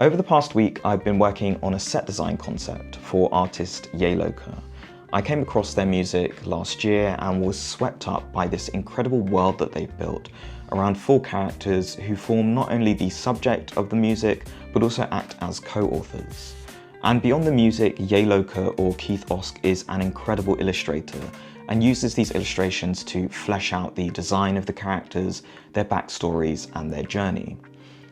Over the past week, I've been working on a set design concept for artist Yaelokre. I came across their music last year and was swept up by this incredible world that they've built around 4 characters who form not only the subject of the music, but also act as co-authors. And beyond the music, Yaelokre, or Keith Osk, is an incredible illustrator and uses these illustrations to flesh out the design of the characters, their backstories, and their journey.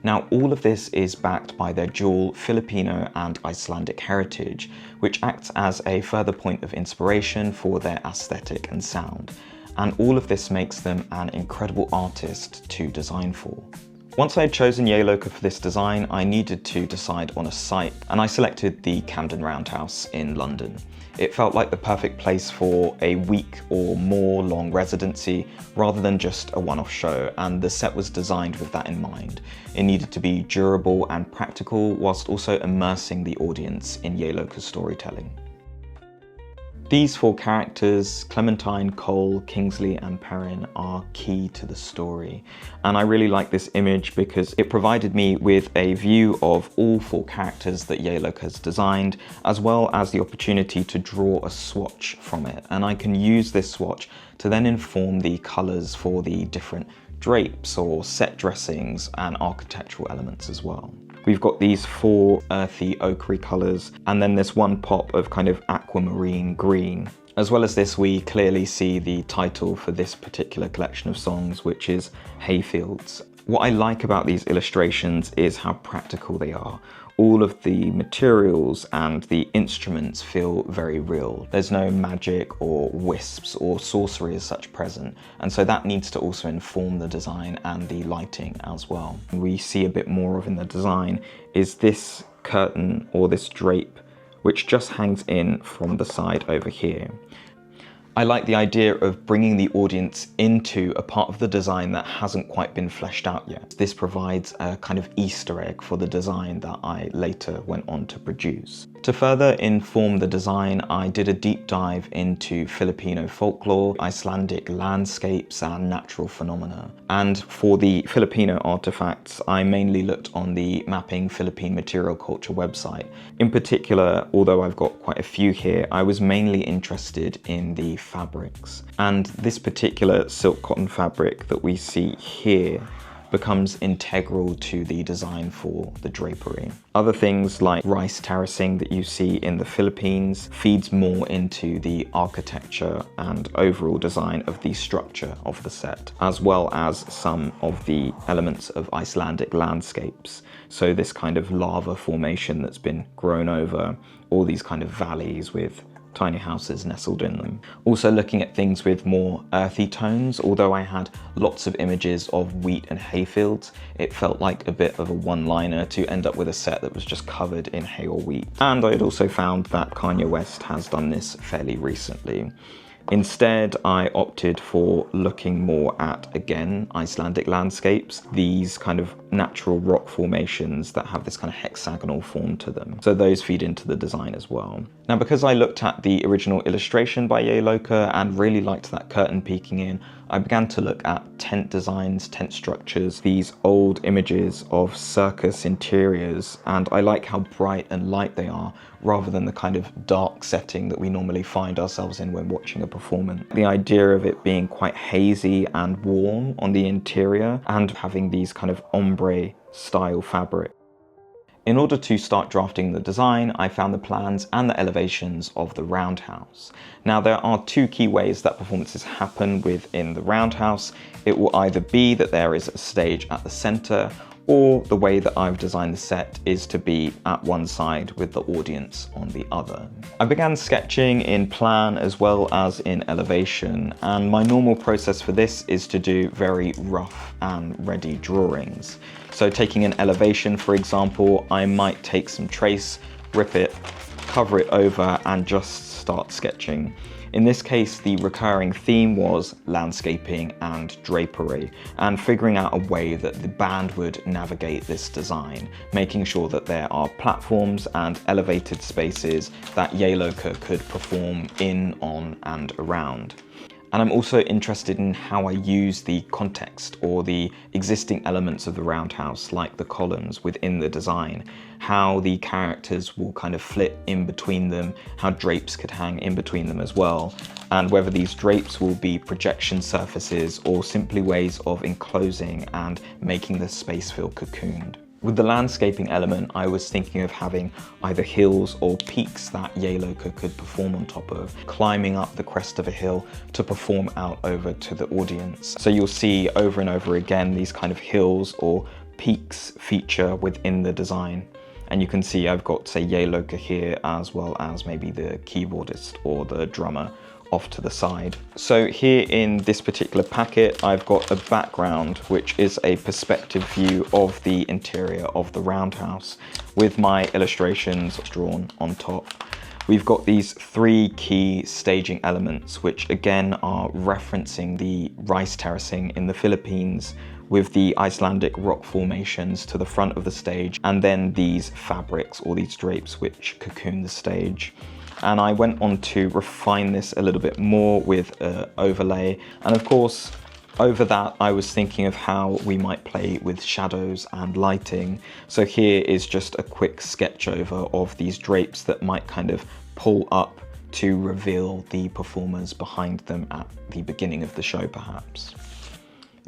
Now, all of this is backed by their dual Filipino and Icelandic heritage, which acts as a further point of inspiration for their aesthetic and sound. And all of this makes them an incredible artist to design for. Once I had chosen Yaelokre for this design, I needed to decide on a site, and I selected the Camden Roundhouse in London. It felt like the perfect place for a week or more long residency rather than just a one-off show, and the set was designed with that in mind. It needed to be durable and practical whilst also immersing the audience in Yaelokre's storytelling. These 4 characters, Clementine, Cole, Kingsley and Perrin, are key to the story. And I really like this image because it provided me with a view of all 4 characters that Yaelokre has designed, as well as the opportunity to draw a swatch from it. And I can use this swatch to then inform the colours for the different drapes or set dressings and architectural elements as well. We've got these 4 earthy ochre colours, and then this one pop of kind of aquamarine green. As well as this, we clearly see the title for this particular collection of songs, which is Hayfields. What I like about these illustrations is how practical they are. All of the materials and the instruments feel very real. There's no magic or wisps or sorcery as such present, and so that needs to also inform the design and the lighting as well. We see a bit more of in the design is this curtain or this drape, which just hangs in from the side over here. I like the idea of bringing the audience into a part of the design that hasn't quite been fleshed out yet. This provides a kind of Easter egg for the design that I later went on to produce. To further inform the design, I did a deep dive into Filipino folklore, Icelandic landscapes and natural phenomena. And for the Filipino artifacts, I mainly looked on the Mapping Philippine Material Culture website. In particular, although I've got quite a few here, I was mainly interested in the fabrics. And this particular silk cotton fabric that we see here becomes integral to the design for the drapery. Other things like rice terracing that you see in the Philippines feeds more into the architecture and overall design of the structure of the set, as well as some of the elements of Icelandic landscapes. So this kind of lava formation that's been grown over, all these kind of valleys with tiny houses nestled in them. Also looking at things with more earthy tones, although I had lots of images of wheat and hayfields, it felt like a bit of a one-liner to end up with a set that was just covered in hay or wheat. And I had also found that Kanye West has done this fairly recently. Instead, I opted for looking more at, again, Icelandic landscapes, these kind of natural rock formations that have this kind of hexagonal form to them. So those feed into the design as well. Now, because I looked at the original illustration by Yaelokre and really liked that curtain peeking in, I began to look at tent designs, tent structures, these old images of circus interiors, and I like how bright and light they are, rather than the kind of dark setting that we normally find ourselves in when watching a performance. The idea of it being quite hazy and warm on the interior and having these kind of ombre style fabric. In order to start drafting the design, I found the plans and the elevations of the roundhouse. Now, there are 2 key ways that performances happen within the roundhouse. It will either be that there is a stage at the center, or the way that I've designed the set is to be at one side with the audience on the other. I began sketching in plan as well as in elevation, and my normal process for this is to do very rough and ready drawings. So taking an elevation, for example, I might take some trace, rip it, cover it over and just start sketching. In this case, the recurring theme was landscaping and drapery, and figuring out a way that the band would navigate this design, making sure that there are platforms and elevated spaces that Yaelokre could perform in, on, and around. And I'm also interested in how I use the context or the existing elements of the roundhouse, like the columns within the design, how the characters will kind of flit in between them, how drapes could hang in between them as well, and whether these drapes will be projection surfaces or simply ways of enclosing and making the space feel cocooned. With the landscaping element, I was thinking of having either hills or peaks that Yaelokre could perform on top of, climbing up the crest of a hill to perform out over to the audience. So you'll see over and over again these kind of hills or peaks feature within the design. And you can see I've got, say, Yaelokre here, as well as maybe the keyboardist or the drummer off to the side. So here in this particular packet, I've got a background, which is a perspective view of the interior of the roundhouse with my illustrations drawn on top. We've got these 3 key staging elements, which again are referencing the rice terracing in the Philippines, with the Icelandic rock formations to the front of the stage, and then these fabrics or these drapes which cocoon the stage. And I went on to refine this a little bit more with an overlay. And of course, over that, I was thinking of how we might play with shadows and lighting. So here is just a quick sketch over of these drapes that might kind of pull up to reveal the performers behind them at the beginning of the show, perhaps.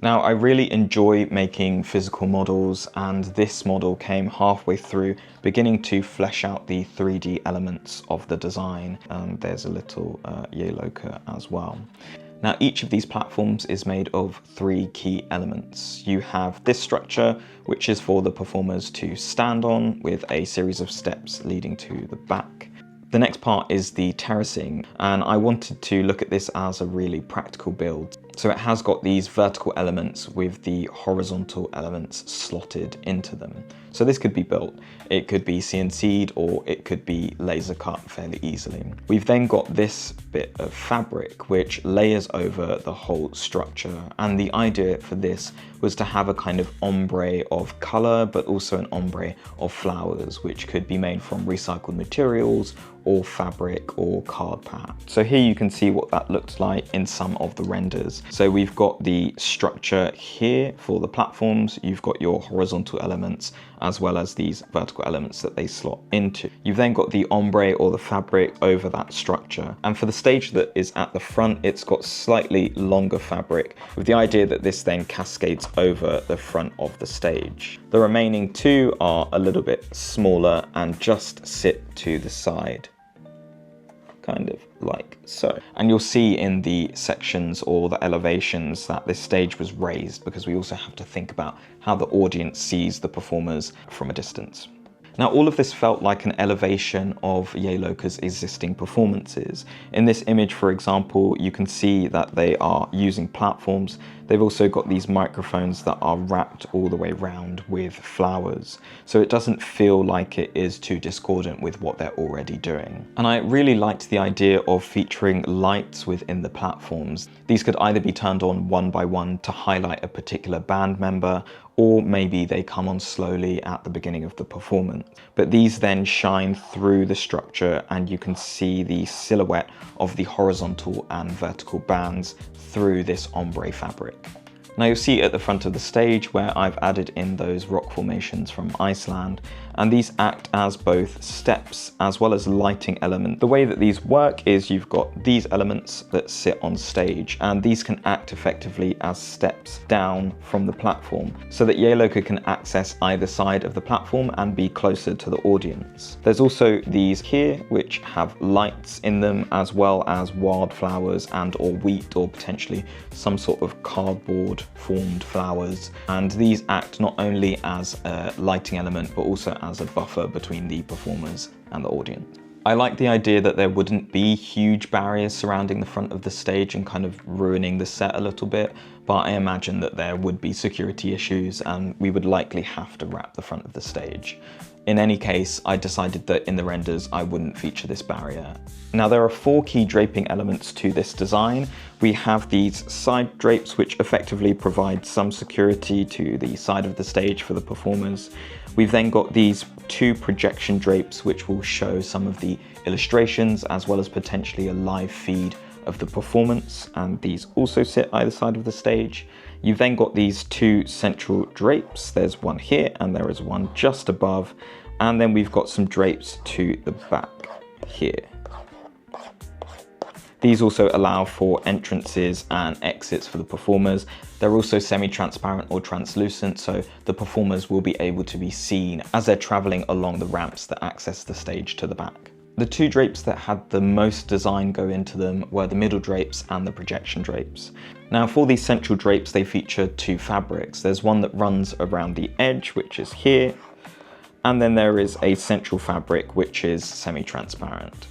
Now, I really enjoy making physical models, and this model came halfway through beginning to flesh out the 3D elements of the design. There's a little Yaelokre as well. Now, each of these platforms is made of 3 key elements. You have this structure, which is for the performers to stand on, with a series of steps leading to the back. The next part is the terracing, and I wanted to look at this as a really practical build. So it has got these vertical elements with the horizontal elements slotted into them. So this could be built. It could be CNC'd or it could be laser cut fairly easily. We've then got this bit of fabric which layers over the whole structure, and the idea for this was to have a kind of ombre of color, but also an ombre of flowers, which could be made from recycled materials or fabric or card perhaps. So here you can see what that looks like in some of the renders. So we've got the structure here for the platforms, you've got your horizontal elements as well as these vertical elements that they slot into. You've then got the ombre or the fabric over that structure. And for the stage that is at the front, it's got slightly longer fabric with the idea that this then cascades over the front of the stage. The remaining 2 are a little bit smaller and just sit to the side, kind of like so. And you'll see in the sections or the elevations that this stage was raised because we also have to think about how the audience sees the performers from a distance. Now, all of this felt like an elevation of Yaelokre's existing performances. In this image, for example, you can see that they are using platforms. They've also got these microphones that are wrapped all the way around with flowers. So it doesn't feel like it is too discordant with what they're already doing. And I really liked the idea of featuring lights within the platforms. These could either be turned on one by one to highlight a particular band member, or maybe they come on slowly at the beginning of the performance. But these then shine through the structure and you can see the silhouette of the horizontal and vertical bands through this ombre fabric. Now you'll see at the front of the stage where I've added in those rock formations from Iceland, and these act as both steps as well as lighting elements. The way that these work is you've got these elements that sit on stage, and these can act effectively as steps down from the platform so that Yaelokre can access either side of the platform and be closer to the audience. There's also these here which have lights in them, as well as wildflowers and or wheat or potentially some sort of cardboard formed flowers, and these act not only as a lighting element but also as a buffer between the performers and the audience. I like the idea that there wouldn't be huge barriers surrounding the front of the stage and kind of ruining the set a little bit, but I imagine that there would be security issues and we would likely have to wrap the front of the stage. In any case, I decided that in the renders I wouldn't feature this barrier. Now there are 4 key draping elements to this design. We have these side drapes which effectively provide some security to the side of the stage for the performers. We've then got these 2 projection drapes which will show some of the illustrations as well as potentially a live feed of the performance, and these also sit either side of the stage. You've then got these two central drapes. There's one here and there is one just above, and then we've got some drapes to the back here. These also allow for entrances and exits for the performers. They're also semi-transparent or translucent, so the performers will be able to be seen as they're traveling along the ramps that access the stage to the back. The two drapes that had the most design go into them were the middle drapes and the projection drapes. Now for these central drapes, they feature two fabrics. There's one that runs around the edge, which is here, and then there is a central fabric which is semi-transparent.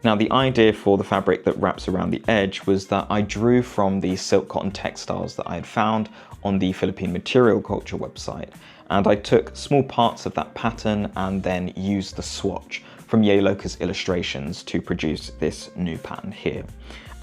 Now the idea for the fabric that wraps around the edge was that I drew from the silk cotton textiles that I had found on the Philippine material culture website, and I took small parts of that pattern and then used the swatch from Yaelokre's illustrations to produce this new pattern here.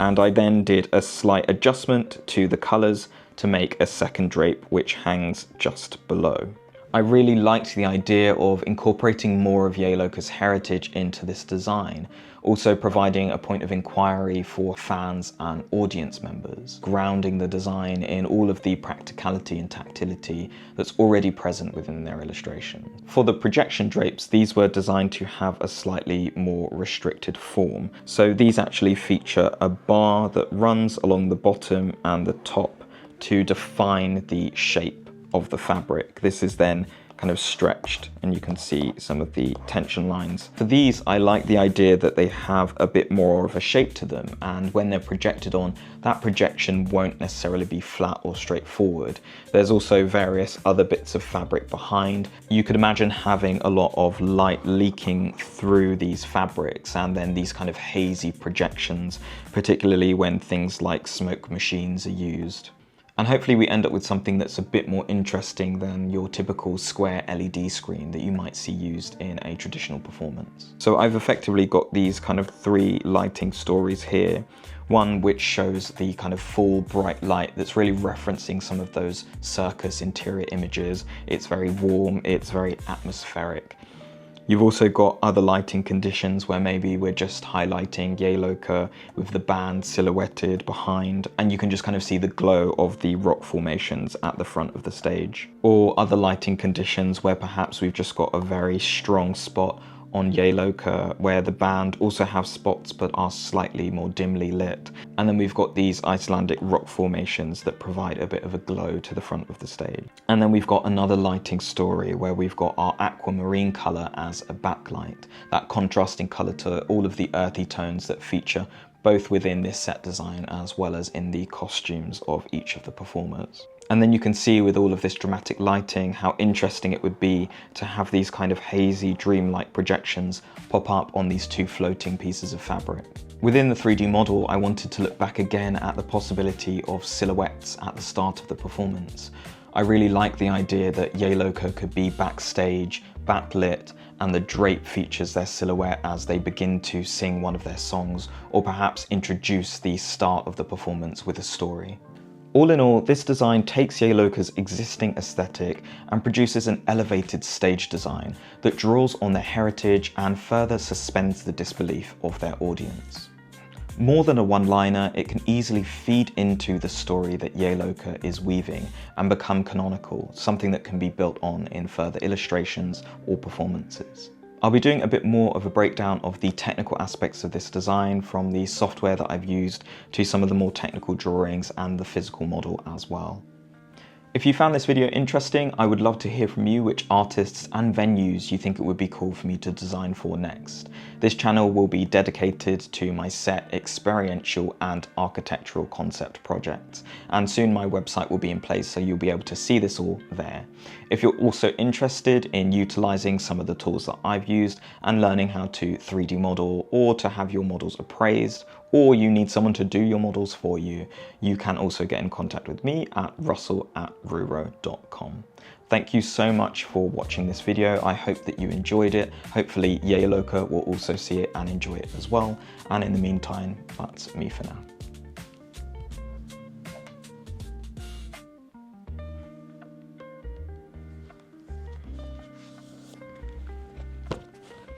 And I then did a slight adjustment to the colours to make a second drape which hangs just below. I really liked the idea of incorporating more of Yaelokre's heritage into this design, also providing a point of inquiry for fans and audience members, grounding the design in all of the practicality and tactility that's already present within their illustration. For the projection drapes, these were designed to have a slightly more restricted form. So these actually feature a bar that runs along the bottom and the top to define the shape of the fabric. This is then kind of stretched and you can see some of the tension lines. For these, I like the idea that they have a bit more of a shape to them, and when they're projected on, that projection won't necessarily be flat or straightforward. There's also various other bits of fabric behind. You could imagine having a lot of light leaking through these fabrics and then these kind of hazy projections, particularly when things like smoke machines are used. And hopefully we end up with something that's a bit more interesting than your typical square LED screen that you might see used in a traditional performance. So I've effectively got these kind of three lighting stories here. One which shows the kind of full bright light that's really referencing some of those circus interior images. It's very warm, it's very atmospheric. You've also got other lighting conditions where maybe we're just highlighting Yaelokre with the band silhouetted behind, and you can just kind of see the glow of the rock formations at the front of the stage. Or other lighting conditions where perhaps we've just got a very strong spot on Yaelokre where the band also have spots but are slightly more dimly lit. And then we've got these Icelandic rock formations that provide a bit of a glow to the front of the stage. And then we've got another lighting story where we've got our aquamarine colour as a backlight, that contrasting colour to all of the earthy tones that feature both within this set design as well as in the costumes of each of the performers. And then you can see with all of this dramatic lighting how interesting it would be to have these kind of hazy, dreamlike projections pop up on these two floating pieces of fabric. Within the 3D model, I wanted to look back again at the possibility of silhouettes at the start of the performance. I really like the idea that Yaelokre could be backstage, backlit, and the drape features their silhouette as they begin to sing one of their songs, or perhaps introduce the start of the performance with a story. All in all, this design takes Yaelokre's existing aesthetic and produces an elevated stage design that draws on their heritage and further suspends the disbelief of their audience. More than a one-liner, it can easily feed into the story that Yaelokre is weaving and become canonical, something that can be built on in further illustrations or performances. I'll be doing a bit more of a breakdown of the technical aspects of this design, from the software that I've used to some of the more technical drawings and the physical model as well. If you found this video interesting, I would love to hear from you which artists and venues you think it would be cool for me to design for next. This channel will be dedicated to my set, experiential and architectural concept projects, and soon my website will be in place so you'll be able to see this all there. If you're also interested in utilising some of the tools that I've used and learning how to 3D model or to have your models appraised, or you need someone to do your models for you, you can also get in contact with me at russell@ruro.com. Thank you so much for watching this video. I hope that you enjoyed it. Hopefully Yaelokre will also see it and enjoy it as well. And in the meantime, that's me for now.